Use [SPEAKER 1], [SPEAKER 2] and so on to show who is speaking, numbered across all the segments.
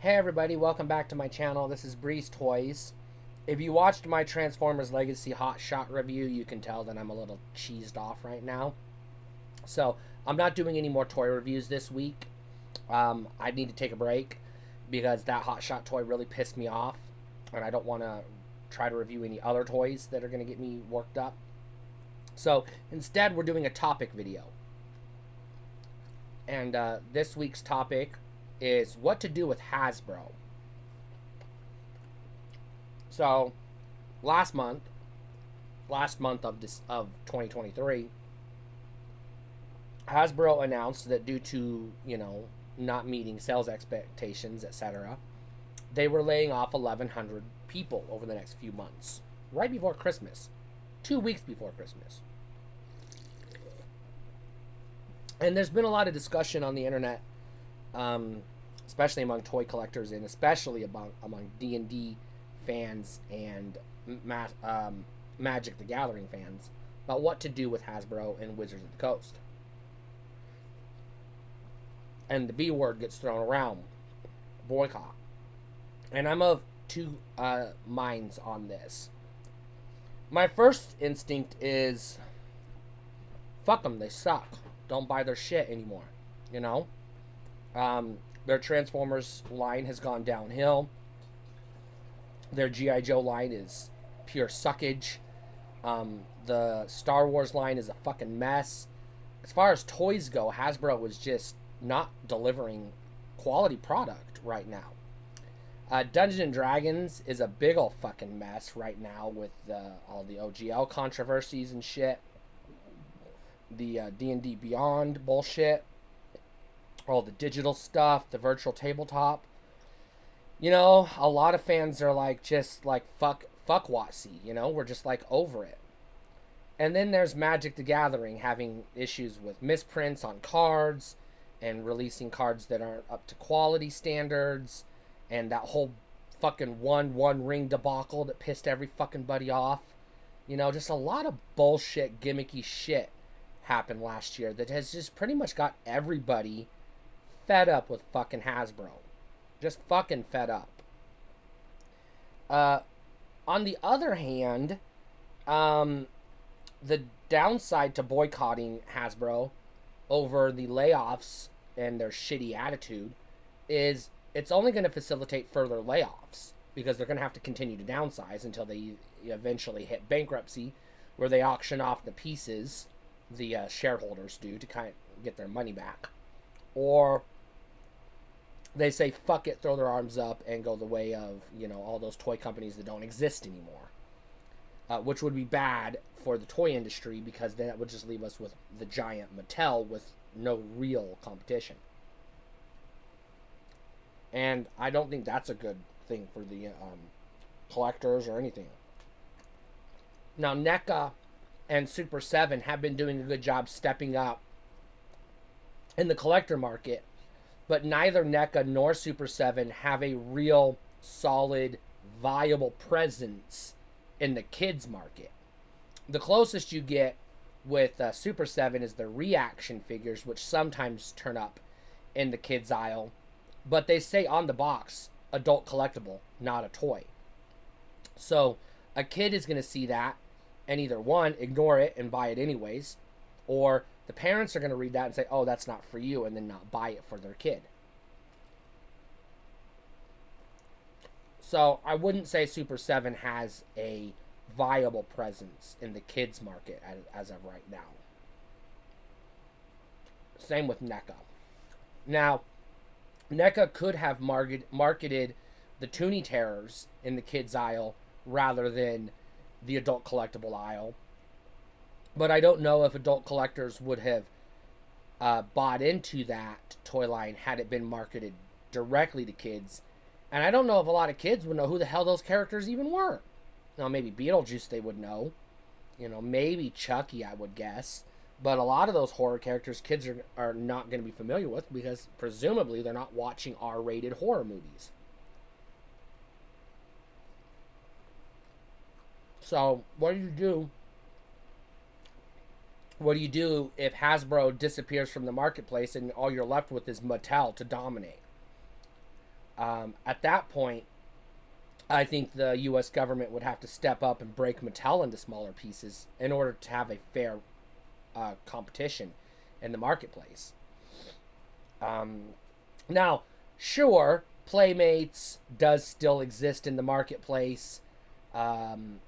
[SPEAKER 1] Hey everybody, welcome back to my channel. This is Breeze Toys. If you watched my Transformers Legacy Hot Shot review, you can tell that I'm a little cheesed off right now. So, I'm not doing any more toy reviews this week. I need to take a break because that Hot Shot toy really pissed me off. And I don't want to try to review any other toys that are going to get me worked up. So, instead, we're doing a topic video. And this week's topic is what to do with Hasbro. So, last month of 2023, Hasbro announced that due to, not meeting sales expectations, etc., they were laying off 1,100 people over the next few months, right before Christmas, 2 weeks before Christmas. And there's been a lot of discussion on the internet, especially among toy collectors and especially among D&D fans and Magic the Gathering fans, about what to do with Hasbro and Wizards of the Coast. And the B word gets thrown around, boycott. And I'm of two minds on this. My first instinct is, fuck them, they suck. Don't buy their shit anymore, Their Transformers line has gone downhill. Their G.I. Joe line is pure suckage. The Star Wars line is a fucking mess. As far as toys go, Hasbro is just not delivering quality product right now. Dungeons & Dragons is a big ol' fucking mess right now with all the OGL controversies and shit. The D&D Beyond bullshit. All the digital stuff, the virtual tabletop. A lot of fans are like, just like, fuck WotC, we're just like over it. And then there's Magic the Gathering having issues with misprints on cards and releasing cards that aren't up to quality standards, and that whole fucking one ring debacle that pissed every fucking buddy off. Just a lot of bullshit, gimmicky shit happened last year that has just pretty much got everybody fed up with fucking Hasbro. Just fucking fed up. On the other hand, the downside to boycotting Hasbro over the layoffs and their shitty attitude is it's only going to facilitate further layoffs because they're going to have to continue to downsize until they eventually hit bankruptcy, where they auction off the pieces, the shareholders do, to kind of get their money back. Or they say fuck it, throw their arms up, and go the way of, all those toy companies that don't exist anymore. Which would be bad for the toy industry because then that would just leave us with the giant Mattel with no real competition. And I don't think that's a good thing for the collectors or anything. Now, NECA and Super 7 have been doing a good job stepping up in the collector market, but neither NECA nor Super 7 have a real solid, viable presence in the kids market. The closest you get with Super 7 is the reaction figures, which sometimes turn up in the kids aisle, but they say on the box, adult collectible, not a toy. So a kid is going to see that and either one, ignore it and buy it anyways, or the parents are going to read that and say, oh, that's not for you, and then not buy it for their kid. So I wouldn't say Super 7 has a viable presence in the kids market as of right now. Same with NECA. Now, NECA could have marketed the Toonie Terrors in the kids aisle rather than the adult collectible aisle. But I don't know if adult collectors would have bought into that toy line had it been marketed directly to kids. And I don't know if a lot of kids would know who the hell those characters even were. Now, maybe Beetlejuice they would know. Maybe Chucky, I would guess. But a lot of those horror characters kids are not going to be familiar with because presumably they're not watching R-rated horror movies. So, what do you do? What do you do if Hasbro disappears from the marketplace and all you're left with is Mattel to dominate? At that point, I think the U.S. government would have to step up and break Mattel into smaller pieces in order to have a fair competition in the marketplace. Now, sure, Playmates does still exist in the marketplace, and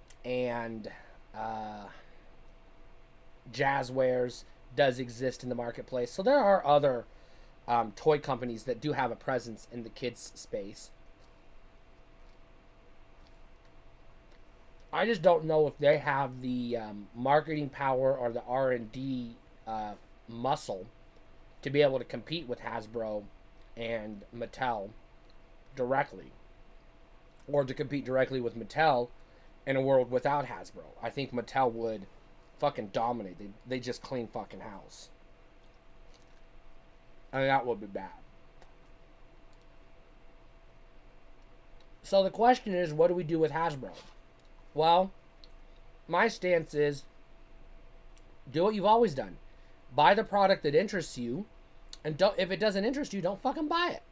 [SPEAKER 1] Jazzwares does exist in the marketplace. So there are other toy companies that do have a presence in the kids space. I just don't know if they have the marketing power or the R&D muscle to be able to compete with Hasbro and Mattel directly, or to compete directly with Mattel in a world without Hasbro. I think Mattel would fucking dominate. They just clean fucking house. And that would be bad. So the question is, what do we do with Hasbro? Well, my stance is do what you've always done. Buy the product that interests you, and if it doesn't interest you, don't fucking buy it.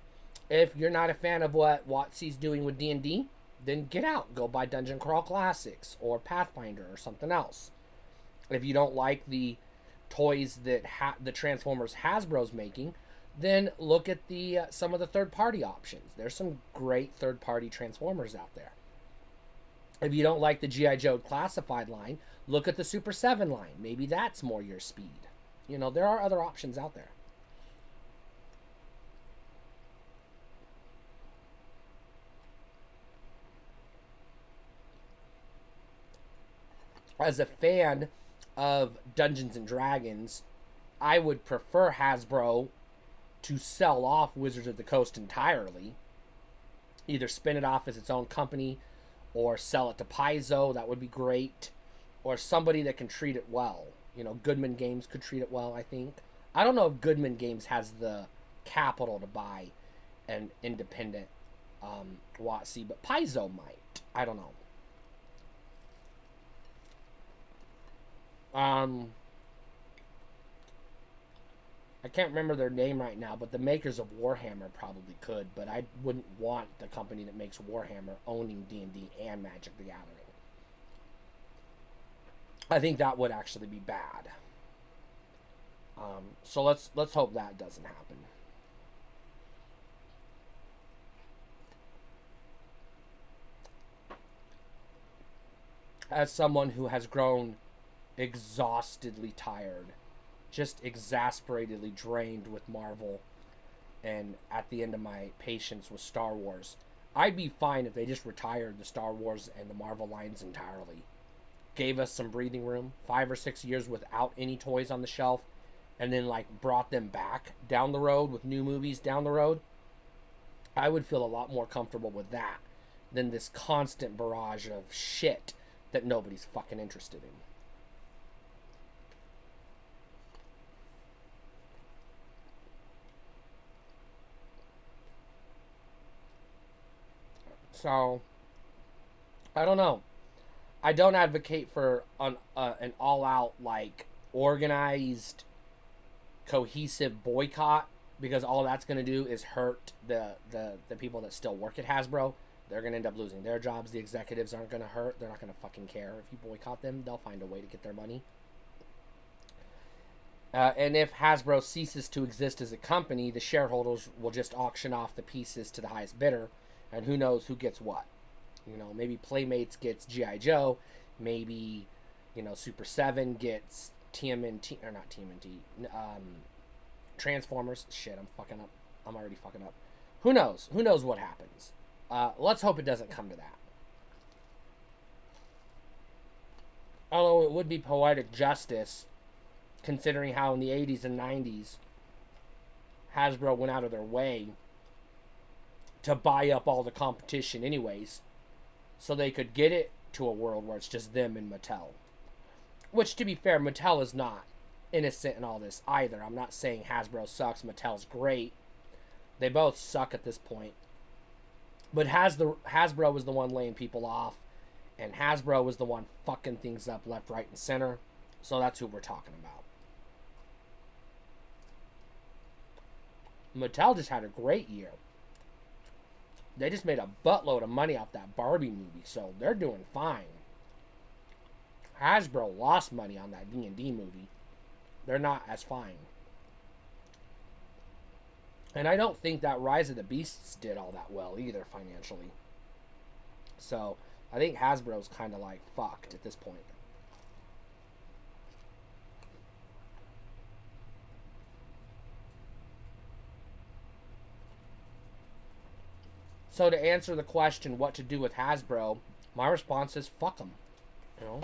[SPEAKER 1] If you're not a fan of what WotC's doing with D&D, then get out. Go buy Dungeon Crawl Classics or Pathfinder or something else. If you don't like the toys that the Transformers Hasbro's making, then look at the some of the third-party options. There's some great third-party Transformers out there. If you don't like the G.I. Joe classified line, look at the Super 7 line. Maybe that's more your speed. You know, there are other options out there. As a fan of Dungeons and Dragons, I would prefer Hasbro to sell off Wizards of the Coast entirely. Either spin it off as its own company or sell it to Paizo. That would be great. Or somebody that can treat it well. You know, Goodman Games could treat it well, I think. I don't know if Goodman Games has the capital to buy an independent WotC, but Paizo might. I don't know. I can't remember their name right now, but the makers of Warhammer probably could, but I wouldn't want the company that makes Warhammer owning D&D and Magic the Gathering. I think that would actually be bad. So let's hope that doesn't happen. As someone who has grown exhaustedly tired, just exasperatedly drained with Marvel, and at the end of my patience with Star Wars, I'd be fine if they just retired the Star Wars and the Marvel lines entirely. Gave us some breathing room, 5 or 6 years without any toys on the shelf, and then like brought them back down the road with new movies down the road. I would feel a lot more comfortable with that than this constant barrage of shit that nobody's fucking interested in. So, I don't know. I don't advocate for an all-out, like, organized, cohesive boycott, because all that's going to do is hurt the people that still work at Hasbro. They're going to end up losing their jobs. The executives aren't going to hurt. They're not going to fucking care if you boycott them. They'll find a way to get their money. And if Hasbro ceases to exist as a company, the shareholders will just auction off the pieces to the highest bidder, and who knows who gets what. You know, maybe Playmates gets G.I. Joe, maybe, you know, Super 7 gets TMNT, or not TMNT, Transformers. Shit, I'm fucking up. I'm already fucking up. Who knows? Who knows what happens? Let's hope it doesn't come to that. Although it would be poetic justice, considering how in the 80s and 90s, Hasbro went out of their way to buy up all the competition anyways, so they could get it to a world where it's just them and Mattel. Which, to be fair, Mattel is not innocent in all this either. I'm not saying Hasbro sucks, Mattel's great. They both suck at this point. But Hasbro was the one laying people off, and Hasbro was the one fucking things up left, right, and center. So that's who we're talking about. Mattel just had a great year. They just made a buttload of money off that Barbie movie, so they're doing fine. Hasbro lost money on that D&D movie. They're not as fine. And I don't think that Rise of the Beasts did all that well either financially. So I think Hasbro's kind of like fucked at this point. So to answer the question, what to do with Hasbro, my response is fuck them. You know.